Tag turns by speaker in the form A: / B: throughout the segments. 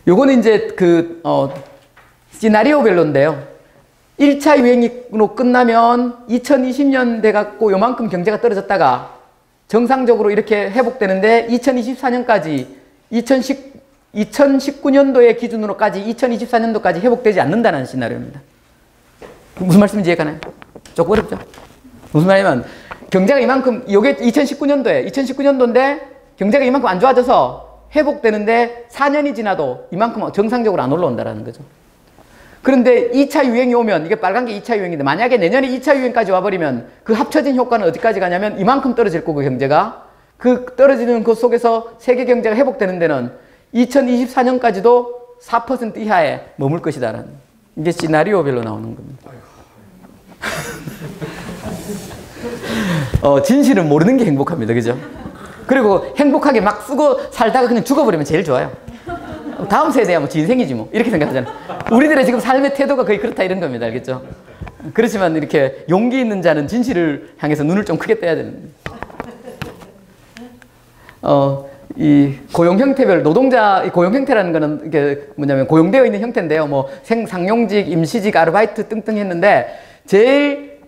A: 요거는 이제 시나리오별로인데요. 1차 유행으로 끝나면 2020년 돼갖고 요만큼 경제가 떨어졌다가 정상적으로 이렇게 회복되는데 2024년까지 2019년도의 기준으로까지 2024년도까지 회복되지 않는다는 시나리오입니다. 무슨 말씀인지 이해가나요? 조금 어렵죠? 무슨 말이냐면 경제가 이만큼, 이게 2019년도인데 경제가 이만큼 안 좋아져서 회복되는데 4년이 지나도 이만큼 정상적으로 안 올라온다는 거죠. 그런데 2차 유행이 오면, 이게 빨간 게 2차 유행인데 만약에 내년에 2차 유행까지 와버리면 그 합쳐진 효과는 어디까지 가냐면 이만큼 떨어질 거고, 경제가 그 떨어지는 그 속에서 세계 경제가 회복되는 데는 2024년까지도 4% 이하에 머물 것이다라는, 이게 시나리오별로 나오는 겁니다. 진실은 모르는 게 행복합니다. 그죠? 그리고 행복하게 막 쓰고 살다가 그냥 죽어버리면 제일 좋아요. 다음 세대야 뭐 진생이지 뭐 이렇게 생각하잖아요. 우리들의 지금 삶의 태도가 거의 그렇다 이런 겁니다. 알겠죠? 그렇지만 이렇게 용기 있는 자는 진실을 향해서 눈을 좀 크게 떼야 되는. 이 고용 형태별, 노동자 고용 형태라는 거는 이게 뭐냐면 고용되어 있는 형태인데요. 뭐 상용직, 임시직, 아르바이트 등등 했는데 제일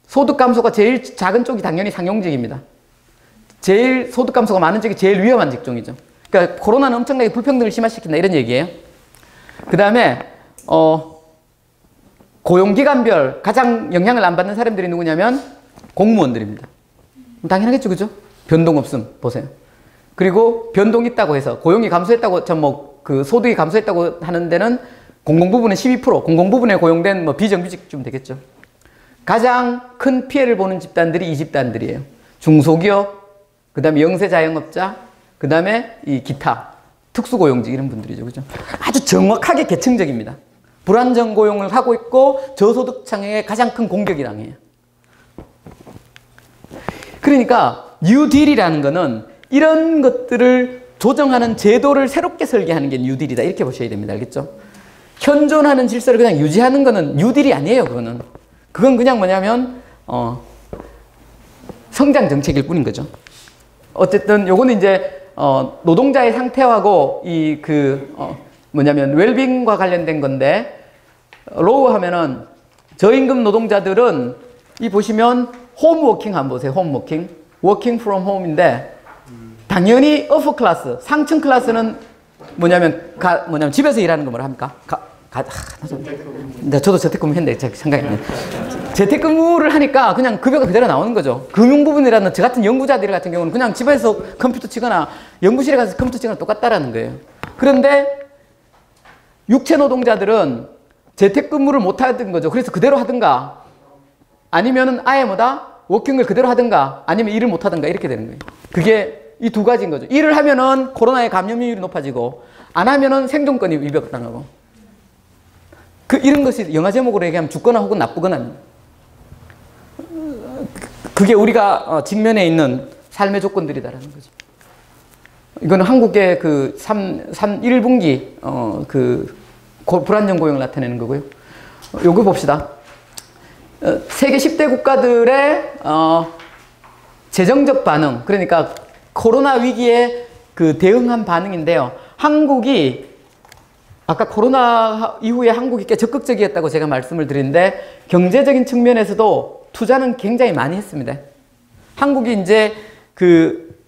A: 소득 감소가 제일 작은 쪽이 당연히 상용직입니다. 제일 소득 감소가 많은 쪽이 제일 위험한 직종이죠. 그러니까 코로나는 엄청나게 불평등을 심화시킨다 이런 얘기예요. 그 다음에 고용기간별 가장 영향을 안 받는 사람들이 누구냐면 공무원들입니다. 당연하겠죠, 그죠? 변동 없음 보세요. 그리고 변동 있다고 해서 고용이 감소했다고 소득이 감소했다고 하는 데는 공공부문의 12%, 공공부문에 고용된 뭐 비정규직쯤 되겠죠. 가장 큰 피해를 보는 집단들이 이 집단들이에요. 중소기업, 그 다음에 영세 자영업자, 그 다음에 이 기타, 특수고용직 이런 분들이죠. 그죠? 아주 정확하게 계층적입니다. 불안정 고용을 하고 있고 저소득층에 가장 큰 공격이 당해요. 그러니까 뉴딜이라는 거는 이런 것들을 조정하는 제도를 새롭게 설계하는 게 뉴딜이다 이렇게 보셔야 됩니다. 알겠죠? 현존하는 질서를 그냥 유지하는 거는 뉴딜이 아니에요. 그건 그냥 뭐냐면 성장 정책일 뿐인 거죠. 어쨌든 요거는 이제 노동자의 상태하고 뭐냐면 웰빙과 관련된 건데, 로우 하면은 저임금 노동자들은 이 보시면 홈워킹 한번 보세요. 홈워킹, 워킹 프롬 홈인데 당연히 어퍼 클래스, 상층 클래스는 뭐냐면 집에서 일하는 거 뭐라 합니까? 저도 재택근무 했는데 생각이 안 나요. 재택근무를 하니까 그냥 급여가 그대로 나오는 거죠. 금융부분이라는 저 같은 연구자들 같은 경우는 그냥 집에서 컴퓨터 치거나 연구실에 가서 컴퓨터 치거나 똑같다라는 거예요. 그런데 육체 노동자들은 재택근무를 못 하던 거죠. 그래서 그대로 하든가 아니면은 아예 워킹을 그대로 하든가 아니면 일을 못 하든가 이렇게 되는 거예요. 그게 이 두 가지인 거죠. 일을 하면은 코로나의 감염률이 높아지고 안 하면은 생존권이 위협당하고. 이런 것이 영화 제목으로 얘기하면 죽거나 혹은 나쁘거나. 그게 우리가 직면해 있는 삶의 조건들이다라는 거죠. 이거는 한국의 1분기 불안정 고용을 나타내는 거고요. 요거 봅시다. 세계 10대 국가들의 재정적 반응, 그러니까 코로나 위기에 대응한 반응인데요. 한국이 아까 코로나 이후에 한국이 꽤 적극적이었다고 제가 말씀을 드렸는데 경제적인 측면에서도 투자는 굉장히 많이 했습니다. 한국이 이제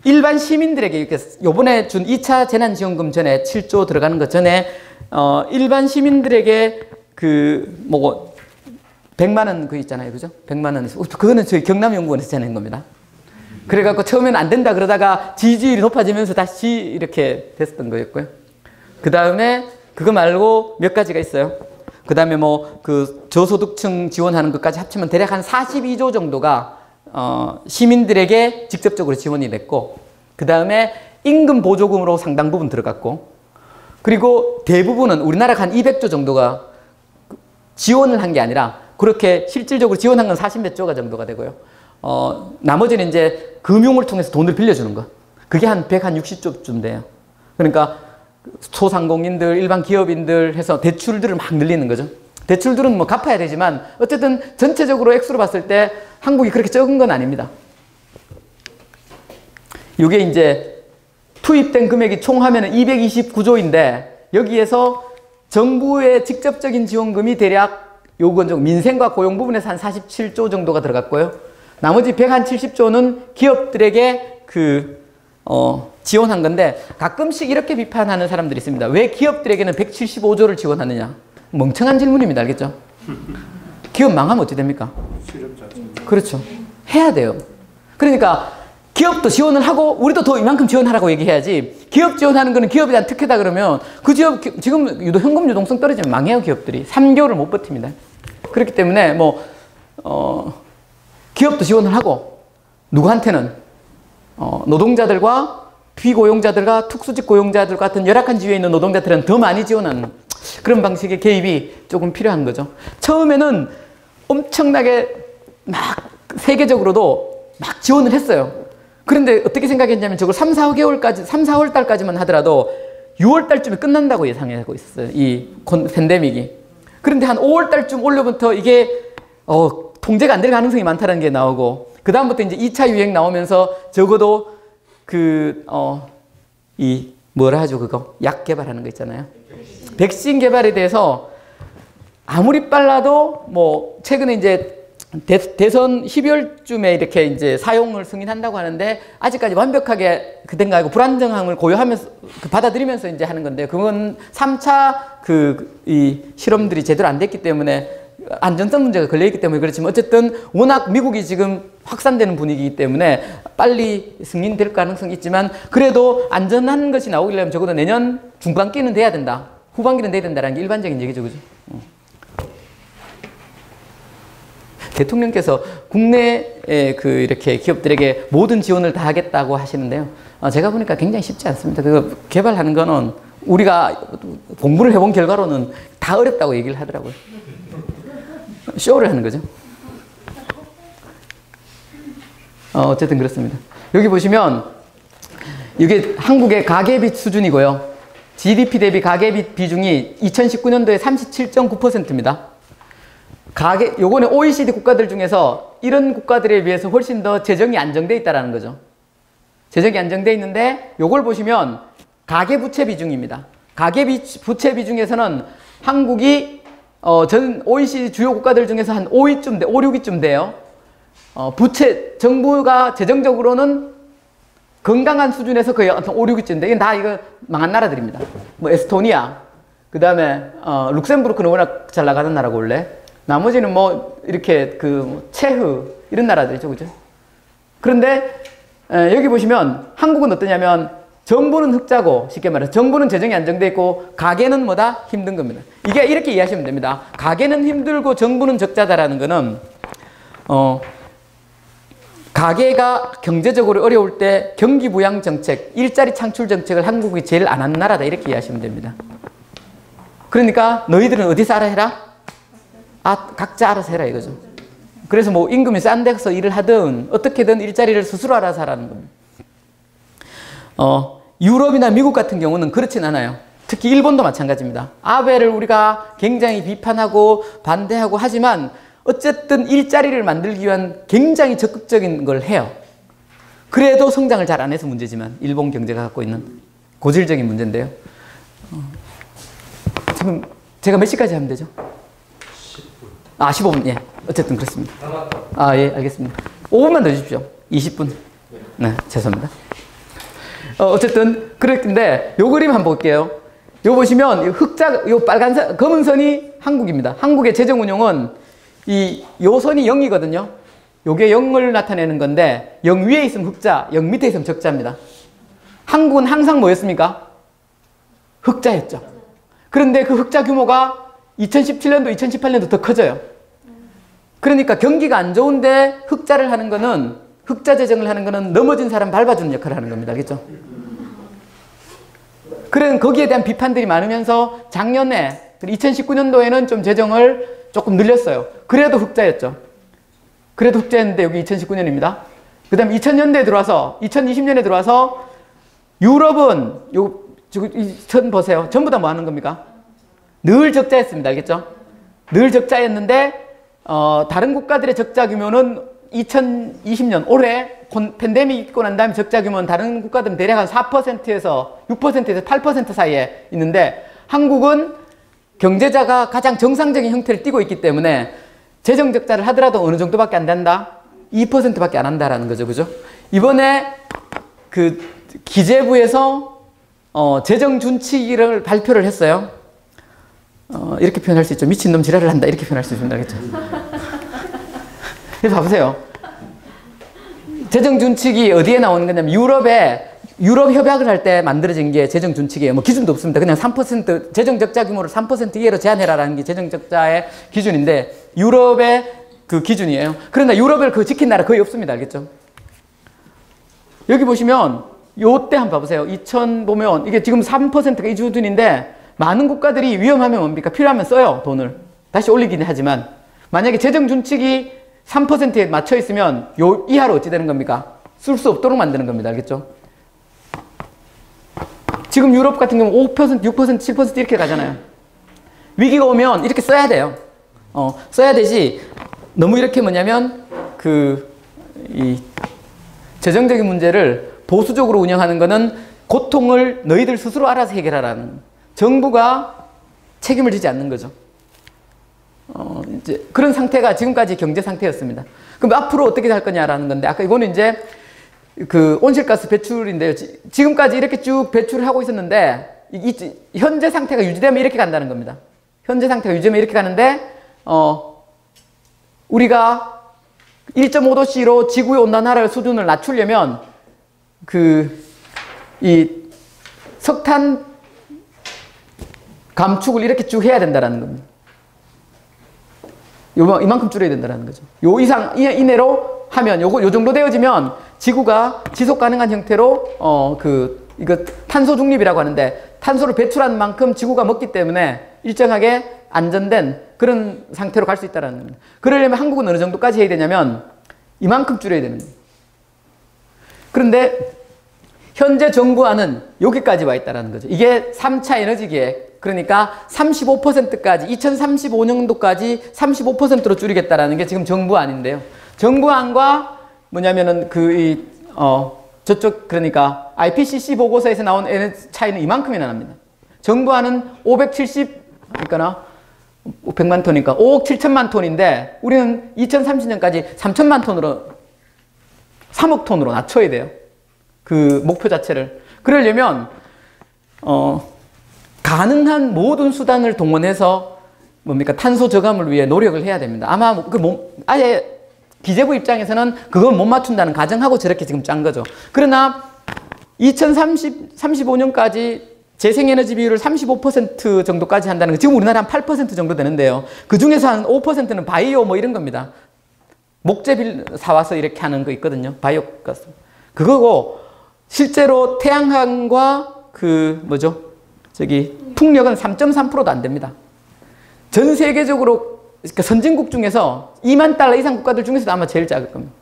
A: 일반 시민들에게 이렇게 요번에 준 2차 재난지원금 전에 7조 들어가는 것 전에 일반 시민들에게 100만 원 있잖아요. 그죠? 100만 원. 그거는 저희 경남연구원에서 제낸 겁니다. 그래갖고 처음에는 안 된다 그러다가 지지율이 높아지면서 다시 이렇게 됐었던 거였고요. 그 다음에 그거 말고 몇 가지가 있어요. 그 다음에 저소득층 지원하는 것까지 합치면 대략 한 42조 정도가 시민들에게 직접적으로 지원이 됐고, 그 다음에 임금 보조금으로 상당 부분 들어갔고, 그리고 대부분은 우리나라가 한 200조 정도가 지원을 한 게 아니라 그렇게 실질적으로 지원한 건 40몇 조가 정도가 되고요. 나머지는 이제 금융을 통해서 돈을 빌려주는 거. 그게 한 160조쯤 돼요. 그러니까 소상공인들, 일반 기업인들 해서 대출들을 막 늘리는 거죠. 대출들은 갚아야 되지만 어쨌든 전체적으로 액수로 봤을 때 한국이 그렇게 적은 건 아닙니다. 이게 이제 투입된 금액이 총 하면은 229조인데 여기에서 정부의 직접적인 지원금이 대략 요건 좀 민생과 고용 부분에서 한 47조 정도가 들어갔고요. 나머지 170조는 기업들에게 지원한 건데 가끔씩 이렇게 비판하는 사람들이 있습니다. 왜 기업들에게는 175조를 지원하느냐? 멍청한 질문입니다. 알겠죠? 기업 망하면 어떻게 됩니까? 그렇죠. 해야 돼요. 그러니까 기업도 지원을 하고 우리도 더 이만큼 지원하라고 얘기해야지 기업 지원하는 거는 기업에 대한 특혜다 그러면 그 기업 지금 현금 유동성 떨어지면 망해요. 기업들이 3개월을 못 버팁니다. 그렇기 때문에 기업도 지원을 하고 누구한테는 노동자들과 비고용자들과 특수직 고용자들 같은 열악한 지위에 있는 노동자들은 더 많이 지원하는 그런 방식의 개입이 조금 필요한 거죠. 처음에는 엄청나게 막 세계적으로도 막 지원을 했어요. 그런데 어떻게 생각했냐면 저걸 3, 4월 달까지만 하더라도 6월 달쯤에 끝난다고 예상하고 있었어요. 이 팬데믹이. 그런데 한 5월 달쯤 올려부터 이게 통제가 안 될 가능성이 많다는 게 나오고 그 다음부터 이제 2차 유행 나오면서 적어도 약 개발하는 거 있잖아요. 백신 개발에 대해서 아무리 빨라도 최근에 이제 대선 12월쯤에 이렇게 이제 사용을 승인한다고 하는데 아직까지 완벽하게 그된가 아니고 불안정함을 고려하면서 받아들이면서 이제 하는 건데 그건 3차 이 실험들이 제대로 안 됐기 때문에 안전성 문제가 걸려있기 때문에 그렇지만 어쨌든 워낙 미국이 지금 확산되는 분위기이기 때문에 빨리 승인될 가능성이 있지만 그래도 안전한 것이 나오려면 적어도 내년 중반기는 돼야 된다. 후반기는 돼야 된다는 게 일반적인 얘기죠. 그죠? 대통령께서 국내에 이렇게 기업들에게 모든 지원을 다 하겠다고 하시는데요. 제가 보니까 굉장히 쉽지 않습니다. 그거 개발하는 거는 우리가 공부를 해본 결과로는 다 어렵다고 얘기를 하더라고요. 쇼를 하는 거죠. 어쨌든 그렇습니다. 여기 보시면 이게 한국의 가계비 수준이고요. GDP 대비 가계비 비중이 2019년도에 37.9%입니다. 요거는 OECD 국가들 중에서 이런 국가들에 비해서 훨씬 더 재정이 안정되어 있다는 거죠. 재정이 안정되어 있는데 요걸 보시면 가계부채 비중입니다. 가계부채 비중에서는 한국이 전 OECD 주요 국가들 중에서 한 5위쯤 5, 6위쯤 돼요. 정부가 재정적으로는 건강한 수준에서 거의 5, 6위쯤인데 이건 다 이거 망한 나라들입니다. 에스토니아, 그 다음에 룩셈부르크는 워낙 잘 나가는 나라고 원래. 나머지는 이렇게 체흐 이런 나라들이죠, 그죠? 그런데 여기 보시면 한국은 어떠냐면 정부는 흑자고 쉽게 말해서 정부는 재정이 안정돼 있고 가계는 힘든 겁니다. 이게 이렇게 이해하시면 됩니다. 가계는 힘들고 정부는 적자다라는 거는 가계가 경제적으로 어려울 때 경기 부양 정책, 일자리 창출 정책을 한국이 제일 안 한 나라다 이렇게 이해하시면 됩니다. 그러니까 너희들은 어디서 알아 해라? 각자 알아서 해라 이거죠. 그래서 임금이 싼 데서 일을 하든 어떻게든 일자리를 스스로 알아서 하라는 겁니다. 유럽이나 미국 같은 경우는 그렇진 않아요. 특히 일본도 마찬가지입니다. 아베를 우리가 굉장히 비판하고 반대하고 하지만 어쨌든 일자리를 만들기 위한 굉장히 적극적인 걸 해요. 그래도 성장을 잘 안 해서 문제지만 일본 경제가 갖고 있는 고질적인 문제인데요. 지금 제가 몇 시까지 하면 되죠? 15분. 예. 어쨌든 그렇습니다. 예, 알겠습니다. 5분만 더 주십시오. 20분. 네, 죄송합니다. 어쨌든 그랬는데 요 그림 한번 볼게요. 요 보시면 요 빨간색 검은 선이 한국입니다. 한국의 재정 운용은 요 선이 0이거든요. 요게 0을 나타내는 건데 0 위에 있으면 흑자, 0 밑에 있으면 적자입니다. 한국은 항상 뭐였습니까? 흑자였죠. 그런데 그 흑자 규모가 2017년도, 2018년도 더 커져요. 그러니까 경기가 안 좋은데 흑자를 하는 거는 흑자 재정을 하는 거는 넘어진 사람 밟아주는 역할을 하는 겁니다. 알겠죠? 그런 거기에 대한 비판들이 많으면서 작년에 2019년도에는 좀 재정을 조금 늘렸어요. 그래도 흑자였죠. 그래도 흑자였는데 여기 2019년입니다. 그 다음에 2000년대에 들어와서 2020년에 들어와서 유럽은 전 보세요. 전부 다 뭐 하는 겁니까? 늘 적자였습니다. 알겠죠? 늘 적자였는데 다른 국가들의 적자 규모는 2020년 올해 팬데믹 있고 난 다음에 적자 규모는 다른 국가들은 대략 한 4%에서 6%에서 8% 사이에 있는데 한국은 경제자가 가장 정상적인 형태를 띠고 있기 때문에 재정 적자를 하더라도 어느 정도밖에 안 된다? 2%밖에 안 한다라는 거죠. 그죠? 이번에 그 기재부에서 재정 준칙을 발표를 했어요. 이렇게 표현할 수 있죠. 미친놈 지랄을 한다. 이렇게 표현할 수 있습니다. 그렇죠? 그래서 봐보세요. 재정 준칙이 어디에 나오는 거냐면 유럽 협약을 할 때 만들어진 게 재정 준칙이에요. 뭐 기준도 없습니다. 그냥 3% 재정 적자 규모를 3% 이하로 제한해라라는 게 재정 적자의 기준인데 유럽의 그 기준이에요. 그러나 유럽을 그 지킨 나라 거의 없습니다. 알겠죠? 여기 보시면 요때 한번 봐보세요. 2000 보면 이게 지금 3%가 이 수준인데 많은 국가들이 위험하면 뭡니까? 필요하면 써요. 돈을. 다시 올리긴 하지만 만약에 재정 준칙이 3%에 맞춰 있으면 요 이하로 어찌 되는 겁니까? 쓸 수 없도록 만드는 겁니다. 알겠죠? 지금 유럽 같은 경우 5%, 6%, 7% 이렇게 가잖아요. 위기가 오면 이렇게 써야 돼요. 써야 되지. 너무 이렇게 뭐냐면 이 재정적인 문제를 보수적으로 운영하는 거는 고통을 너희들 스스로 알아서 해결하라는 정부가 책임을 지지 않는 거죠. 이제 그런 상태가 지금까지 경제 상태였습니다. 그럼 앞으로 어떻게 할 거냐라는 건데 아까 이거는 이제 그 온실가스 배출인데요. 지금까지 이렇게 쭉 배출을 하고 있었는데 현재 상태가 유지되면 이렇게 간다는 겁니다. 현재 상태가 유지되면 이렇게 가는데 우리가 1.5도씨로 지구의 온난화를 수준을 낮추려면 이 석탄 감축을 이렇게 쭉 해야 된다는 겁니다. 이만큼 줄여야 된다는 거죠. 요 이상 이내로 하면 요 정도 되어지면 지구가 지속 가능한 형태로 이거 탄소 중립이라고 하는데 탄소를 배출한 만큼 지구가 먹기 때문에 일정하게 안전된 그런 상태로 갈 수 있다는 겁니다. 그러려면 한국은 어느 정도까지 해야 되냐면 이만큼 줄여야 되는 거예요. 그런데 현재 정부안은 여기까지 와 있다는 거죠. 이게 3차 에너지 계획. 그러니까 35%까지 2035년도까지 35%로 줄이겠다라는 게 지금 정부안인데요. 정부안과 뭐냐면은 저쪽 그러니까 IPCC 보고서에서 나온 에너지 차이는 이만큼이나 납니다. 정부안은 570그러니까 100만 톤이니까 5억 7천만 톤인데 우리는 2030년까지 3천만 톤으로 3억 톤으로 낮춰야 돼요. 그 목표 자체를. 그러려면 가능한 모든 수단을 동원해서 뭡니까? 탄소 저감을 위해 노력을 해야 됩니다. 아마 아예 기재부 입장에서는 그건 못 맞춘다는 가정하고 저렇게 지금 짠 거죠. 그러나 2035년까지 재생에너지 비율을 35% 정도까지 한다는 거 지금 우리나라 한 8% 정도 되는데요. 그 중에서 한 5%는 바이오 뭐 이런 겁니다. 목재 사와서 이렇게 하는 거 있거든요. 바이오 가스. 그거고 실제로 태양광과 풍력은 3.3%도 안 됩니다. 전 세계적으로 그러니까 선진국 중에서 2만 달러 이상 국가들 중에서도 아마 제일 작을 겁니다.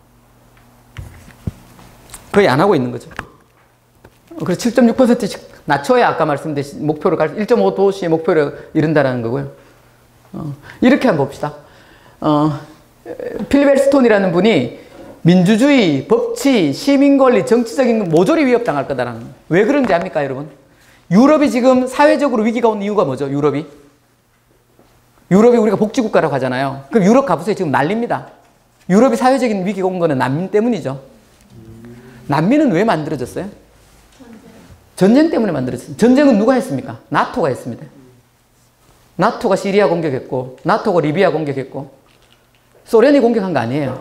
A: 거의 안 하고 있는 거죠. 그래서 7.6%씩 낮춰야 아까 말씀드린 목표를 1.5도씨의 목표를 이룬다는 거고요. 이렇게 한번 봅시다. 필립 헬스톤이라는 분이 민주주의, 법치, 시민권리, 정치적인 모조리 위협당할 거다라는 거예요. 왜 그런지 압니까, 여러분? 유럽이 지금 사회적으로 위기가 온 이유가 뭐죠, 유럽이 우리가 복지국가라고 하잖아요. 그럼 유럽 가보세요. 지금 난립니다. 유럽이 사회적인 위기가 온 거는 난민 때문이죠. 난민은 왜 만들어졌어요? 전쟁 때문에 만들어졌어요. 전쟁은 누가 했습니까? 나토가 했습니다. 나토가 시리아 공격했고, 나토가 리비아 공격했고, 소련이 공격한 거 아니에요.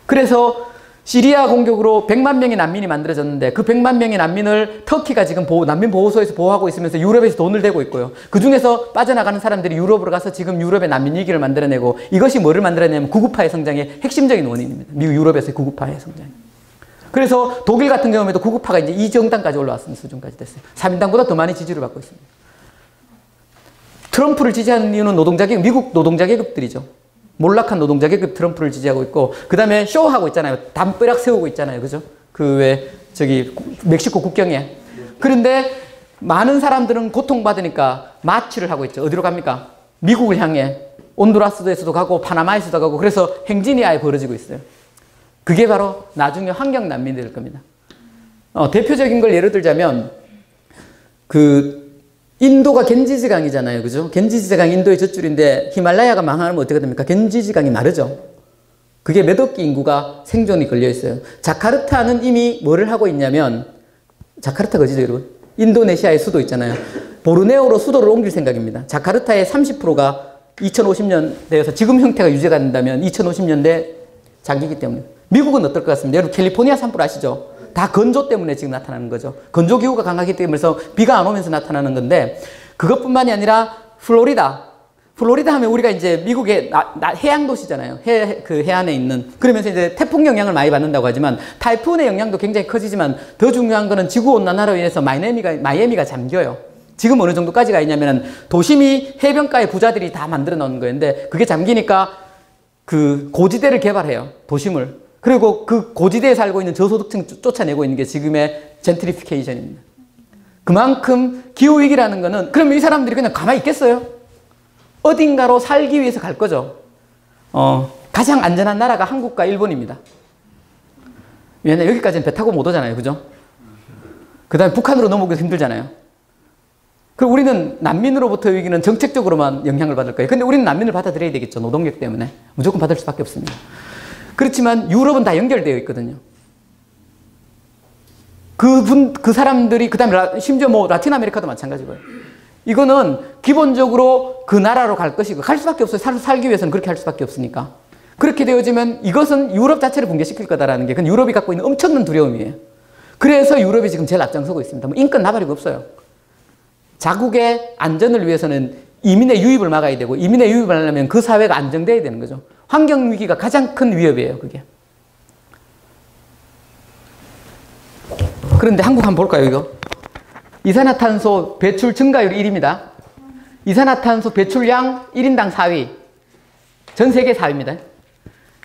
A: 그래서 시리아 공격으로 100만 명의 난민이 만들어졌는데 그 100만 명의 난민을 터키가 지금 난민 보호소에서 보호하고 있으면서 유럽에서 돈을 대고 있고요. 그 중에서 빠져나가는 사람들이 유럽으로 가서 지금 유럽의 난민 위기를 만들어내고 이것이 뭐를 만들어내냐면 구구파의 성장의 핵심적인 원인입니다. 미국 유럽에서의 구구파의 성장. 그래서 독일 같은 경우에도 구구파가 이제 이 정당까지 올라왔는 수준까지 됐어요. 3인당보다 더 많이 지지를 받고 있습니다. 트럼프를 지지하는 이유는 미국 노동자 계급들이죠. 몰락한 노동자 계급 트럼프를 지지하고 있고, 그 다음에 쇼하고 있잖아요. 담벼락 세우고 있잖아요. 그죠? 멕시코 국경에. 그런데 많은 사람들은 고통받으니까 마치를 하고 있죠. 어디로 갑니까? 미국을 향해. 온두라스에서도 가고 파나마에서도 가고 그래서 행진이 아예 벌어지고 있어요. 그게 바로 나중에 환경 난민이 될 겁니다. 대표적인 걸 예를 들자면 인도가 겐지지강이잖아요. 그죠? 겐지지강 인도의 젖줄인데 히말라야가 망하면 어떻게 됩니까? 겐지지강이 마르죠. 그게 몇 억기 인구가 생존이 걸려 있어요. 자카르타는 이미 뭐를 하고 있냐면 자카르타가 어디죠, 여러분? 인도네시아의 수도 있잖아요. 보르네오로 수도를 옮길 생각입니다. 자카르타의 30%가 2050년 되어서 지금 형태가 유지가 된다면 2050년대 장기이기 때문에. 미국은 어떨 것 같습니다. 여러분 캘리포니아 산불 아시죠? 다 건조 때문에 지금 나타나는 거죠. 건조 기후가 강하기 때문에 비가 안 오면서 나타나는 건데 그것뿐만이 아니라 플로리다 하면 우리가 이제 미국의 해양 도시잖아요. 해안에 있는. 그러면서 이제 태풍 영향을 많이 받는다고 하지만 타이푼의 영향도 굉장히 커지지만 더 중요한 거는 지구 온난화로 인해서 마이애미가 잠겨요. 지금 어느 정도까지 가 있냐면은 도심이 해변가에 부자들이 다 만들어 놓은 거였는데 그게 잠기니까 그 고지대를 개발해요. 도심을. 그리고 그 고지대에 살고 있는 저소득층 쫓아내고 있는 게 지금의 젠트리피케이션입니다. 그만큼 기후위기라는 거는 그러면 이 사람들이 그냥 가만히 있겠어요? 어딘가로 살기 위해서 갈 거죠. 가장 안전한 나라가 한국과 일본입니다. 왜냐면 여기까지는 배 타고 못 오잖아요. 그죠? 그 다음에 북한으로 넘어오기도 힘들잖아요. 그리고 우리는 난민으로부터 위기는 정책적으로만 영향을 받을 거예요. 근데 우리는 난민을 받아들여야 되겠죠. 노동력 때문에. 무조건 받을 수밖에 없습니다. 그렇지만 유럽은 다 연결되어 있거든요. 그 사람들이, 그 다음에 심지어 라틴 아메리카도 마찬가지고요. 이거는 기본적으로 그 나라로 갈 것이고, 갈 수밖에 없어요. 살기 위해서는 그렇게 할 수밖에 없으니까. 그렇게 되어지면 이것은 유럽 자체를 붕괴시킬 거다라는 게, 그건 유럽이 갖고 있는 엄청난 두려움이에요. 그래서 유럽이 지금 제일 앞장서고 있습니다. 인권 나발이가 없어요. 자국의 안전을 위해서는 이민의 유입을 막아야 되고, 이민의 유입을 하려면 그 사회가 안정돼야 되는 거죠. 환경 위기가 가장 큰 위협이에요, 그게. 그런데 한국 한번 볼까요, 이거? 이산화탄소 배출 증가율 1위입니다. 이산화탄소 배출량 1인당 4위. 전 세계 4위입니다.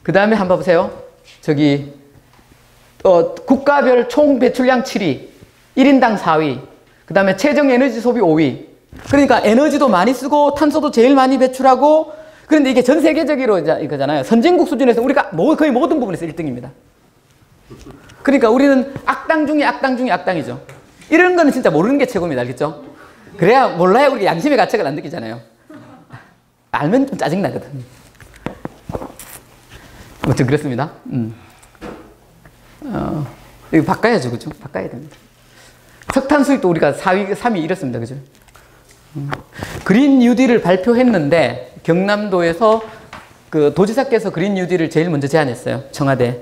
A: 그 다음에 한번 보세요. 국가별 총 배출량 7위. 1인당 4위. 그 다음에 최종 에너지 소비 5위. 그러니까 에너지도 많이 쓰고 탄소도 제일 많이 배출하고, 그런데 이게 전 세계적으로 이거잖아요. 선진국 수준에서 우리가 거의 모든 부분에서 1등입니다. 그러니까 우리는 악당 중에 악당 중에 악당이죠. 이런 거는 진짜 모르는 게 최고입니다. 알겠죠? 그래야 몰라야 우리가 양심의 가책을 안 느끼잖아요. 알면 좀 짜증나거든. 아무튼 그렇습니다. 이거 바꿔야죠. 그죠? 바꿔야 됩니다. 석탄 수입도 우리가 3위 이렇습니다. 그죠? 그린 뉴딜을 발표했는데 경남도에서 그 도지사께서 그린 뉴딜을 제일 먼저 제안했어요. 청와대.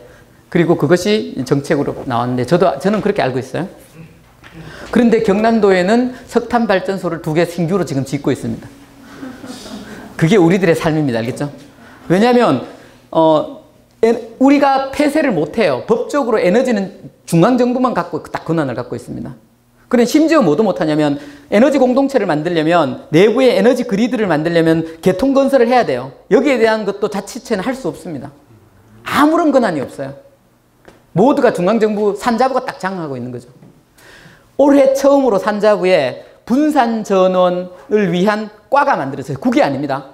A: 그리고 그것이 정책으로 나왔는데 저는 그렇게 알고 있어요. 그런데 경남도에는 석탄 발전소를 2개 신규로 지금 짓고 있습니다. 그게 우리들의 삶입니다. 알겠죠? 왜냐하면 우리가 폐쇄를 못해요. 법적으로 에너지는 중앙정부만 갖고 딱 권한을 갖고 있습니다. 그런데 심지어 뭐도 못하냐면 에너지 공동체를 만들려면 내부의 에너지 그리드를 만들려면 개통 건설을 해야 돼요. 여기에 대한 것도 자치체는 할 수 없습니다. 아무런 권한이 없어요. 모두가 중앙정부 산자부가 딱 장악하고 있는 거죠. 올해 처음으로 산자부에 분산전원을 위한 과가 만들어져요. 국이 아닙니다.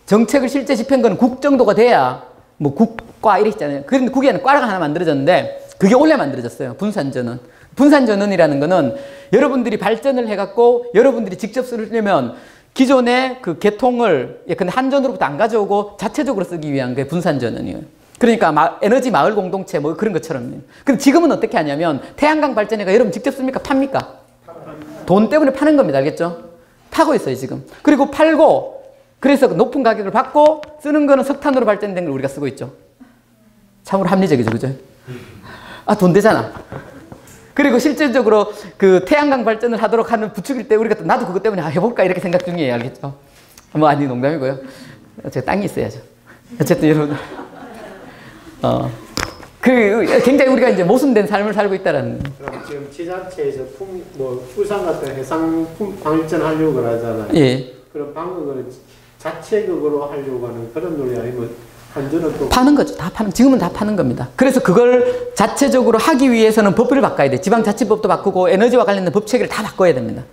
A: 정책을 실제 집행한 건 국 정도가 돼야 뭐 국과 이렇게 있잖아요. 그런데 국이 아니라 과가 하나 만들어졌는데 그게 올해 만들어졌어요. 분산전원. 분산전원이라는 거는 여러분들이 발전을 해갖고 여러분들이 직접 쓰려면 기존의 그 개통을 예컨대 한전으로부터 안 가져오고 자체적으로 쓰기 위한 게 분산전원이에요. 그러니까 에너지 마을 공동체 뭐 그런 것처럼. 근데 지금은 어떻게 하냐면 태양광 발전회가 여러분 직접 씁니까? 팝니까? 돈 때문에 파는 겁니다. 알겠죠? 파고 있어요 지금. 그리고 팔고 그래서 높은 가격을 받고 쓰는 거는 석탄으로 발전된 걸 우리가 쓰고 있죠. 참으로 합리적이죠. 그죠? 돈 되잖아. 그리고 실질적으로 그 태양광 발전을 하도록 하는 부축일 때 우리가 나도 그것 때문에 해볼까 이렇게 생각 중이에요. 알겠죠? 뭐 아니 농담이고요. 제가 땅이 있어야죠. 어쨌든 여러분 굉장히 우리가 이제 모순된 삶을 살고 있다라는.
B: 그럼 지금 지자체에서 울산 같은 해상 방일전 하려고 하잖아요.
A: 예.
B: 그럼 방법은 자체적으로 하려고 하는 그런 논리 아니면 한전은 또
A: 파는 거죠. 지금은 다 파는 겁니다. 그래서 그걸 자체적으로 하기 위해서는 법을 바꿔야 돼. 지방자치법도 바꾸고 에너지와 관련된 법 체계를 다 바꿔야 됩니다.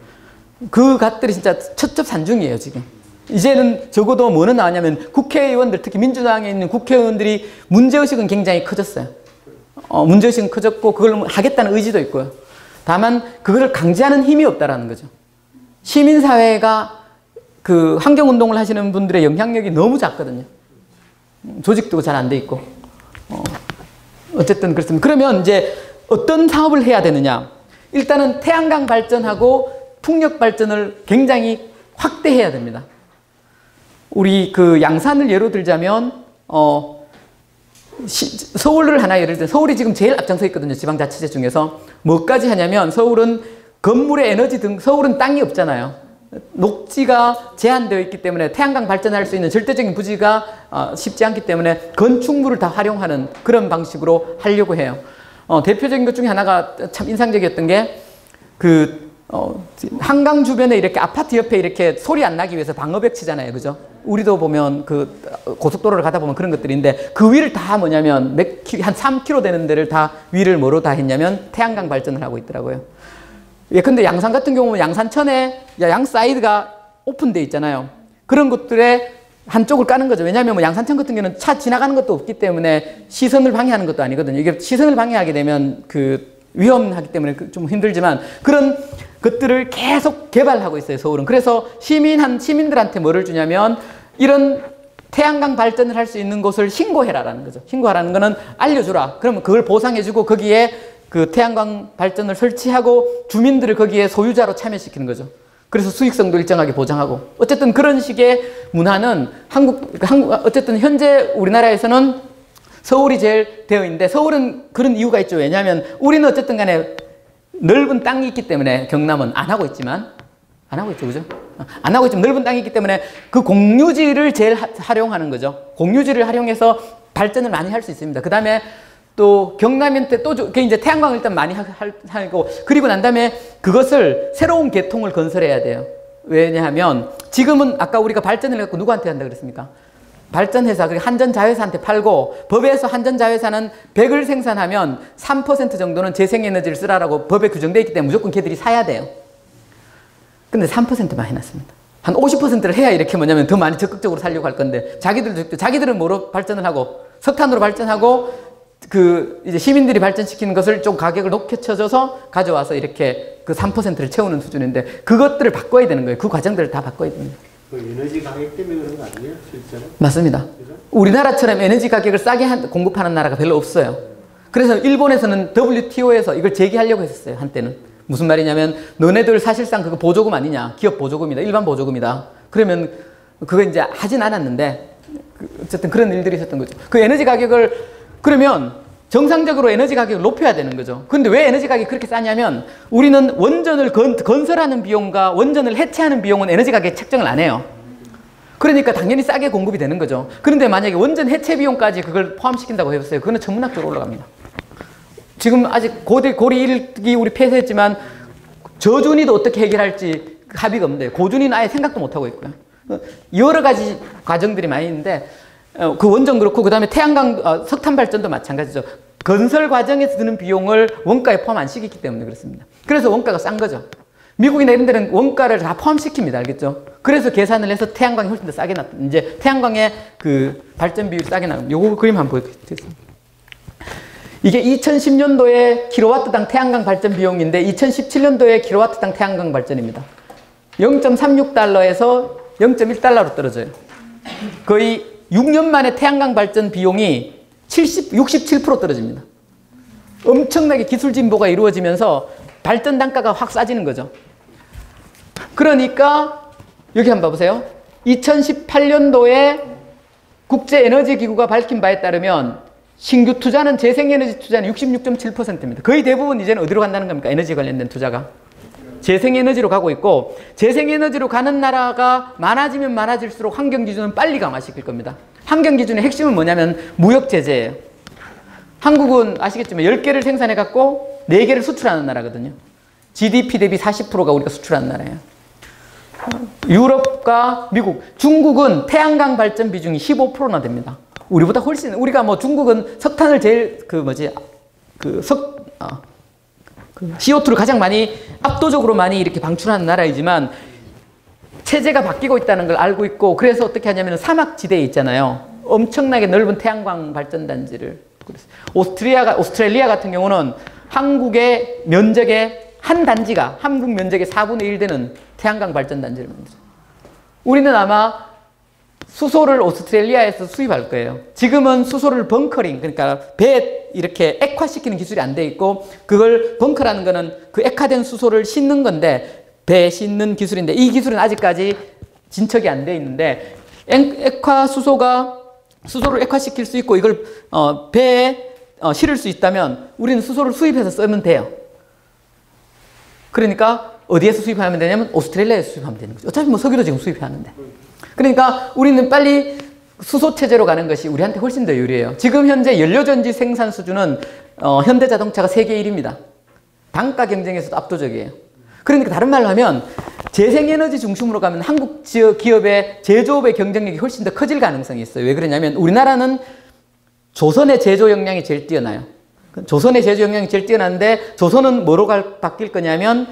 A: 그 것들이 진짜 첫첩산중이에요 지금. 이제는 적어도 뭐는 나왔냐면 국회의원들, 특히 민주당에 있는 국회의원들이 문제의식은 굉장히 커졌어요. 문제의식은 커졌고 그걸 하겠다는 의지도 있고요. 다만 그거를 강제하는 힘이 없다라는 거죠. 시민사회가 그 환경운동을 하시는 분들의 영향력이 너무 작거든요. 조직도 잘 안 돼 있고. 어쨌든 그렇습니다. 그러면 이제 어떤 사업을 해야 되느냐. 일단은 태양광 발전하고 풍력 발전을 굉장히 확대해야 됩니다. 우리 그 양산을 예로 들자면, 서울을 하나 예를 들면 서울이 지금 제일 앞장서 있거든요. 지방자치제 중에서. 뭐까지 하냐면 서울은 건물의 에너지 등, 서울은 땅이 없잖아요. 녹지가 제한되어 있기 때문에 태양광 발전할 수 있는 절대적인 부지가 쉽지 않기 때문에 건축물을 다 활용하는 그런 방식으로 하려고 해요. 대표적인 것 중에 하나가 참 인상적이었던 게 한강 주변에 이렇게 아파트 옆에 이렇게 소리 안 나기 위해서 방어벽 치잖아요. 그죠? 우리도 보면 그 고속도로를 가다 보면 그런 것들인데 그 위를 다 뭐냐면 한 3km 되는 데를 다 위를 뭐로 다 했냐면 태양광 발전을 하고 있더라고요. 예, 근데 양산 같은 경우는 양산천에 양 사이드가 오픈되어 있잖아요. 그런 것들에 한쪽을 까는 거죠. 왜냐하면 뭐 양산천 같은 경우는 차 지나가는 것도 없기 때문에 시선을 방해하는 것도 아니거든요. 이게 시선을 방해하게 되면 위험하기 때문에 좀 힘들지만 그런 것들을 계속 개발하고 있어요, 서울은. 그래서 시민들한테 뭐를 주냐면 이런 태양광 발전을 할 수 있는 곳을 신고해라라는 거죠. 신고하라는 거는 알려주라. 그러면 그걸 보상해주고 거기에 그 태양광 발전을 설치하고 주민들을 거기에 소유자로 참여시키는 거죠. 그래서 수익성도 일정하게 보장하고. 어쨌든 그런 식의 문화는 어쨌든 현재 우리나라에서는 서울이 제일 되어 있는데 서울은 그런 이유가 있죠. 왜냐하면 우리는 어쨌든 간에 넓은 땅이 있기 때문에 경남은 안 하고 있지만 안 하고 있죠. 그죠? 안 하고 있지만 넓은 땅이 있기 때문에 그 공유지를 제일 활용하는 거죠. 공유지를 활용해서 발전을 많이 할 수 있습니다. 그 다음에 또 경남한테 또 이제 태양광을 일단 많이 하고 그리고 난 다음에 그것을 새로운 계통을 건설해야 돼요. 왜냐하면 지금은 아까 우리가 발전을 해갖고 누구한테 한다 그랬습니까? 발전회사, 한전자회사한테 팔고 법에서 한전자회사는 100을 생산하면 3% 정도는 재생에너지를 쓰라고 법에 규정되어 있기 때문에 무조건 걔들이 사야 돼요. 근데 3%만 해놨습니다. 한 50%를 해야 이렇게 뭐냐면 더 많이 적극적으로 살려고 할 건데 자기들은 뭐로 발전을 하고 석탄으로 발전하고 이제 시민들이 발전시키는 것을 좀 가격을 높게 쳐줘서 가져와서 이렇게 그 3%를 채우는 수준인데 그것들을 바꿔야 되는 거예요. 그 과정들을 다 바꿔야 됩니다.
B: 에너지 가격 때문에 그런 거 아니에요? 실제로?
A: 맞습니다. 그죠? 우리나라처럼 에너지 가격을 싸게 공급하는 나라가 별로 없어요. 그래서 일본에서는 WTO에서 이걸 제기하려고 했었어요. 한때는. 무슨 말이냐면 너네들 사실상 그거 보조금 아니냐. 기업 보조금이다. 일반 보조금이다. 그러면 그거 이제 하진 않았는데 어쨌든 그런 일들이 있었던 거죠. 그 에너지 가격을 그러면 정상적으로 에너지 가격을 높여야 되는 거죠. 그런데 왜 에너지 가격이 그렇게 싸냐면 우리는 원전을 건설하는 비용과 원전을 해체하는 비용은 에너지 가격에 책정을 안 해요. 그러니까 당연히 싸게 공급이 되는 거죠. 그런데 만약에 원전 해체 비용까지 그걸 포함시킨다고 해보세요. 그거는 천문학적으로 올라갑니다. 지금 아직 고리 1기 우리 폐쇄했지만 저준위도 어떻게 해결할지 합의가 없는데 고준위는 아예 생각도 못하고 있고요. 여러 가지 과정들이 많이 있는데 그 원전 그렇고 그 다음에 태양광 석탄 발전도 마찬가지죠. 건설 과정에서 드는 비용을 원가에 포함 안 시켰기 때문에 그렇습니다. 그래서 원가가 싼 거죠. 미국이나 이런 데는 원가를 다 포함시킵니다. 알겠죠? 그래서 계산을 해서 태양광이 훨씬 더 싸게 나왔다. 이제 태양광의 그 발전 비율이 싸게 나옵니다. 요거 그림 한번 보여드리겠습니다. 이게 2010년도에 킬로와트당 태양광 발전 비용인데 2017년도에 킬로와트당 태양광 발전입니다. 0.36달러에서 0.1달러로 떨어져요. 거의 6년 만에 태양광 발전 비용이 67% 떨어집니다. 엄청나게 기술 진보가 이루어지면서 발전 단가가 확 싸지는 거죠. 그러니까 여기 한번 봐보세요. 2018년도에 국제에너지기구가 밝힌 바에 따르면 신규 투자는 재생에너지 투자는 66.7%입니다. 거의 대부분 이제는 어디로 간다는 겁니까? 에너지 관련된 투자가. 재생에너지로 가고 있고 재생에너지로 가는 나라가 많아지면 많아질수록 환경기준은 빨리 강화시킬 겁니다. 환경기준의 핵심은 뭐냐면 무역제재예요. 한국은 아시겠지만 10개를 생산해갖고 4개를 수출하는 나라거든요. GDP 대비 40%가 우리가 수출하는 나라예요. 유럽과 미국, 중국은 태양광 발전 비중이 15%나 됩니다. 우리보다 훨씬, 우리가 뭐 중국은 석탄을 제일 CO2를 가장 많이 압도적으로 많이 이렇게 방출하는 나라이지만 체제가 바뀌고 있다는 걸 알고 있고, 그래서 어떻게 하냐면 사막지대에 있잖아요. 엄청나게 넓은 태양광 발전단지를. 오스트레일리아 같은 경우는 한국의 면적의 한 단지가 한국 면적의 4분의 1 되는 태양광 발전단지를 만들어요. 우리는 아마 수소를 오스트레일리아에서 수입할 거예요. 지금은 수소를 벙커링, 그러니까 배에 이렇게 액화시키는 기술이 안 돼 있고, 그걸 벙커라는 거는 그 액화된 수소를 싣는 건데, 배에 싣는 기술인데, 이 기술은 아직까지 진척이 안 돼 있는데, 수소를 액화시킬 수 있고, 이걸 배에 실을 수 있다면 우리는 수소를 수입해서 쓰면 돼요. 그러니까 어디에서 수입하면 되냐면 오스트레일리아에서 수입하면 되는 거죠. 어차피 뭐 석유도 지금 수입해 하는데. 그러니까 우리는 빨리 수소 체제로 가는 것이 우리한테 훨씬 더 유리해요. 지금 현재 연료전지 생산 수준은 현대자동차가 세계 1위입니다. 단가 경쟁에서도 압도적이에요. 그러니까 다른 말로 하면 재생에너지 중심으로 가면 한국 지역 기업의 제조업의 경쟁력이 훨씬 더 커질 가능성이 있어요. 왜 그러냐면 우리나라는 조선의 제조 역량이 제일 뛰어나요. 조선의 제조 역량이 제일 뛰어난데, 조선은 뭐로 바뀔 거냐면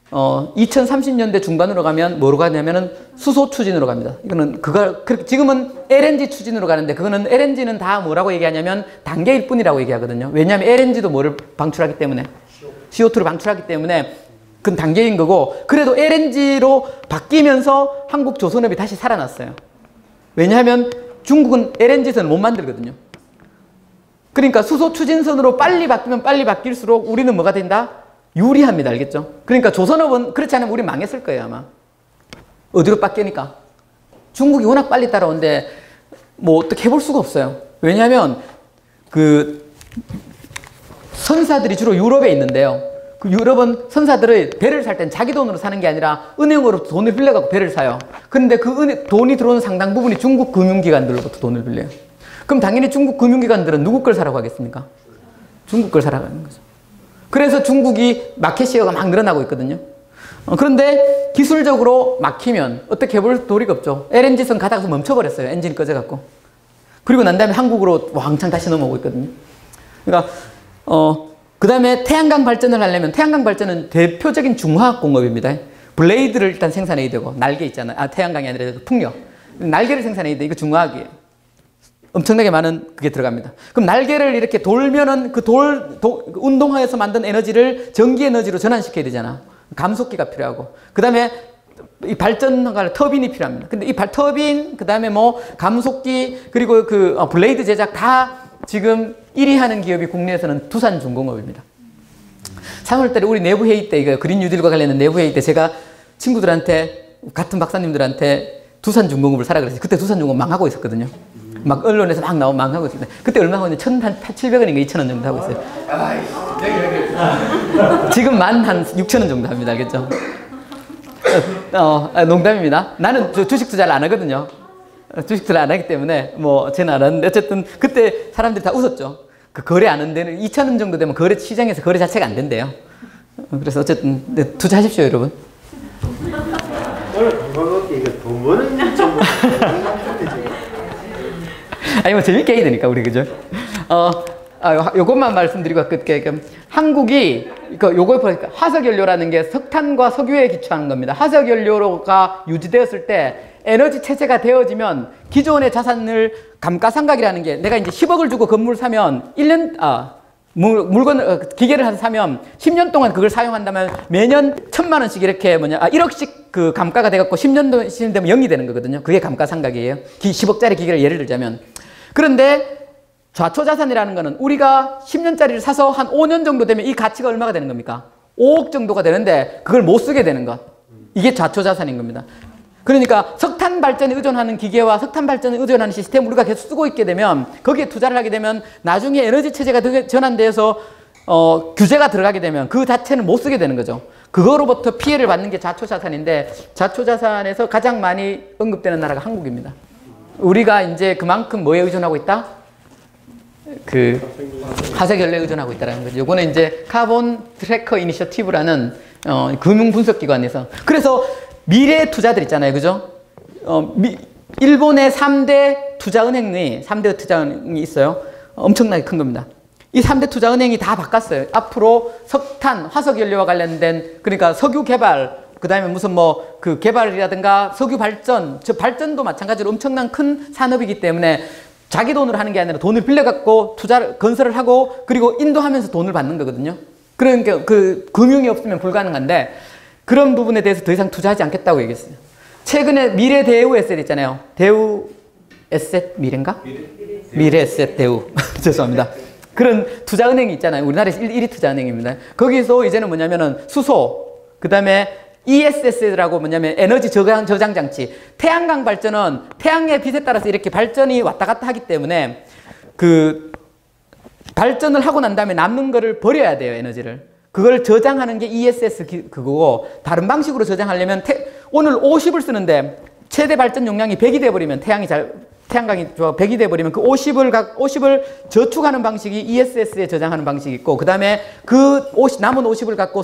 A: 2030년대 중반으로 가면 뭐로 가냐면은 수소 추진으로 갑니다. 이거는 지금은 LNG 추진으로 가는데, 그거는 LNG는 다 뭐라고 얘기하냐면 단계일 뿐이라고 얘기하거든요. 왜냐하면 LNG도 뭐를 방출하기 때문에, CO2를 방출하기 때문에 그건 단계인 거고, 그래도 LNG로 바뀌면서 한국 조선업이 다시 살아났어요. 왜냐하면 중국은 LNG선을 못 만들거든요. 그러니까 수소 추진선으로 빨리 바뀌면 빨리 바뀔수록 우리는 뭐가 된다? 유리합니다. 알겠죠? 그러니까 조선업은 그렇지 않으면 우리 망했을 거예요, 아마. 어디로 바뀌니까? 중국이 워낙 빨리 따라오는데 뭐 어떻게 해볼 수가 없어요. 왜냐하면 그 선사들이 주로 유럽에 있는데요. 그 유럽은 선사들의 배를 살 땐 자기 돈으로 사는 게 아니라 은행으로 돈을 빌려갖고 배를 사요. 그런데 그 돈이 들어오는 상당 부분이 중국 금융기관들로부터 돈을 빌려요. 그럼 당연히 중국 금융기관들은 누구 걸 사라고 하겠습니까? 중국 걸 사라고 하는 거죠. 그래서 중국이 마켓 시어가 막 늘어나고 있거든요. 그런데 기술적으로 막히면 어떻게 해볼 도리가 없죠. LNG선 가다가 멈춰버렸어요. 엔진이 꺼져갖고. 그리고 난 다음에 한국으로 왕창 다시 넘어오고 있거든요. 그러니까 그 다음에 태양광 발전을 하려면, 태양광 발전은 대표적인 중화학 공업입니다. 블레이드를 일단 생산해야 되고, 날개 있잖아요. 태양광이 아니라 풍력. 날개를 생산해야 돼. 이거 중화학이에요. 엄청나게 많은 그게 들어갑니다. 그럼 날개를 이렇게 돌면은 그 운동화에서 만든 에너지를 전기 에너지로 전환시켜야 되잖아. 감속기가 필요하고. 그 다음에 이 발전할 터빈이 필요합니다. 근데 이 터빈, 그 다음에 뭐 감속기, 그리고 그 블레이드 제작 다 지금 1위 하는 기업이 국내에서는 두산중공업입니다. 3월달에 우리 내부 회의 때, 이거 그린 뉴딜과 관련된 내부 회의 때 제가 친구들한테, 같은 박사님들한테 두산중공업을 사라 그랬어요. 그때 두산중공업 망하고 있었거든요. 막 언론에서 막 나오고 망하고 있습니다. 그때 얼마 하고 있는데 1,700원인가 2,000원 정도 하고 있어요. 지금 한 6,000원 정도 합니다. 알겠죠? 농담입니다. 나는 주식 투자를 안 하거든요. 주식 투자를 안 하기 때문에 뭐 저는 안 하는데, 어쨌든 그때 사람들이 다 웃었죠. 그 거래 안 한다는 2,000원 정도 되면 시장에서 거래 자체가 안 된대요. 그래서 어쨌든 투자하십시오, 여러분.
B: 오늘 건강하게 이거 돈 버는 좀
A: 아니 뭐 재밌게 해야 되니까 우리, 그죠? 요것만 말씀드리고 끝게. 한국이 요걸 보니까 화석연료라는 게 석탄과 석유에 기초하는 겁니다. 화석연료가 유지되었을 때 에너지 체제가 되어지면 기존의 자산을 감가상각이라는 게, 내가 이제 10억을 주고 건물 사면 1년 기계를 사면 10년 동안 그걸 사용한다면 매년 1,000만 원씩 이렇게 1억씩 그 감가가 돼갖고 10년 되면 0이 되는 거거든요. 그게 감가상각이에요. 10억짜리 기계를 예를 들자면. 그런데 좌초자산이라는 거는 우리가 10년짜리를 사서 한 5년 정도 되면 이 가치가 얼마가 되는 겁니까? 5억 정도가 되는데 그걸 못 쓰게 되는 것. 이게 좌초자산인 겁니다. 그러니까 석탄 발전에 의존하는 기계와 석탄 발전에 의존하는 시스템 우리가 계속 쓰고 있게 되면, 거기에 투자를 하게 되면 나중에 에너지 체제가 전환돼서 규제가 들어가게 되면 그 자체는 못 쓰게 되는 거죠. 그거로부터 피해를 받는 게 좌초자산인데, 좌초자산에서 가장 많이 언급되는 나라가 한국입니다. 우리가 이제 그만큼 뭐에 의존하고 있다? 그 화석연료에 의존하고 있다는 거죠. 요거는 이제 카본 트래커 이니셔티브라는 금융 분석기관에서, 그래서 미래 투자들 있잖아요, 그죠? 일본의 3대 투자은행이 있어요. 엄청나게 큰 겁니다. 이 3대 투자은행이 다 바꿨어요. 앞으로 석탄, 화석연료와 관련된, 그러니까 석유 개발, 그 다음에 무슨 뭐 그 개발이라든가 석유 발전, 저 발전도 마찬가지로 엄청난 큰 산업이기 때문에 자기 돈으로 하는 게 아니라 돈을 빌려갖고 건설을 하고 그리고 인도하면서 돈을 받는 거거든요. 그러니까 그 금융이 없으면 불가능한데 그런 부분에 대해서 더 이상 투자하지 않겠다고 얘기했어요. 최근에 미래대우 에셋 있잖아요. 대우 에셋 미래인가? 미래 에셋 대우. 죄송합니다. 그런 투자은행이 있잖아요. 우리나라에서 1위 투자은행입니다. 거기서 이제는 뭐냐면은 수소, 그 다음에 ESS라고 뭐냐면 에너지 저장 장치. 태양광 발전은 태양의 빛에 따라서 이렇게 발전이 왔다 갔다 하기 때문에 그 발전을 하고 난 다음에 남는 거를 버려야 돼요, 에너지를. 그걸 저장하는 게 ESS 그거고, 다른 방식으로 저장하려면 오늘 50을 쓰는데 최대 발전 용량이 100이 돼버리면 태양광이 100이 돼버리면 그 50을 저축하는 방식이 ESS에 저장하는 방식이 있고, 그 다음에 남은 50을 갖고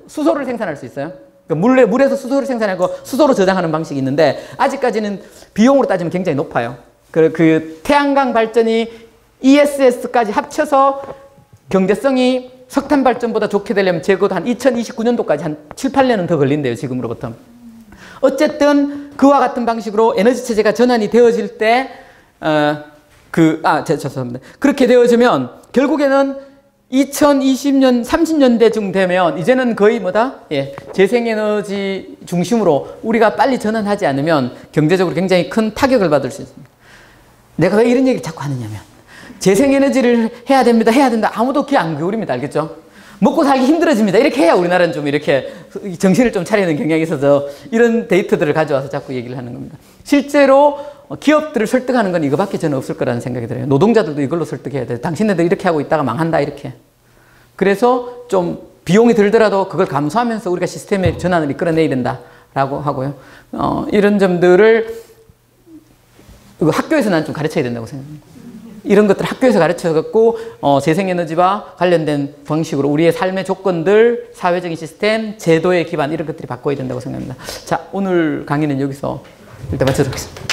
A: 수소를 생산할 수 있어요. 그러니까 물에서 수소를 생산하고 수소로 저장하는 방식이 있는데, 아직까지는 비용으로 따지면 굉장히 높아요. 그 태양광 발전이 ESS까지 합쳐서 경제성이 석탄 발전보다 좋게 되려면 적어도 한 2029년도까지 한 7, 8년은 더 걸린대요, 지금으로부터. 어쨌든 그와 같은 방식으로 에너지 체제가 전환이 되어질 때, 죄송합니다. 그렇게 되어지면 결국에는 2020년, 30년대쯤 되면 이제는 거의 재생에너지 중심으로 우리가 빨리 전환하지 않으면 경제적으로 굉장히 큰 타격을 받을 수 있습니다. 내가 왜 이런 얘기를 자꾸 하느냐면 재생에너지를 해야 됩니다. 해야 된다. 아무도 귀 안 기울입니다. 알겠죠? 먹고 살기 힘들어집니다. 이렇게 해야 우리나라는 좀 이렇게 정신을 좀 차리는 경향이 있어서 이런 데이터들을 가져와서 자꾸 얘기를 하는 겁니다. 실제로 기업들을 설득하는 건 이거밖에 저는 없을 거라는 생각이 들어요. 노동자들도 이걸로 설득해야 돼요. 당신네들 이렇게 하고 있다가 망한다, 이렇게. 그래서 좀 비용이 들더라도 그걸 감수하면서 우리가 시스템의 전환을 이끌어내야 된다라고 하고요. 이런 점들을 학교에서 난 좀 가르쳐야 된다고 생각합니다. 이런 것들 학교에서 가르쳐갖고 재생에너지와 관련된 방식으로 우리의 삶의 조건들, 사회적인 시스템, 제도의 기반 이런 것들이 바꿔야 된다고 생각합니다. 자, 오늘 강의는 여기서 일단 마치도록 하겠습니다.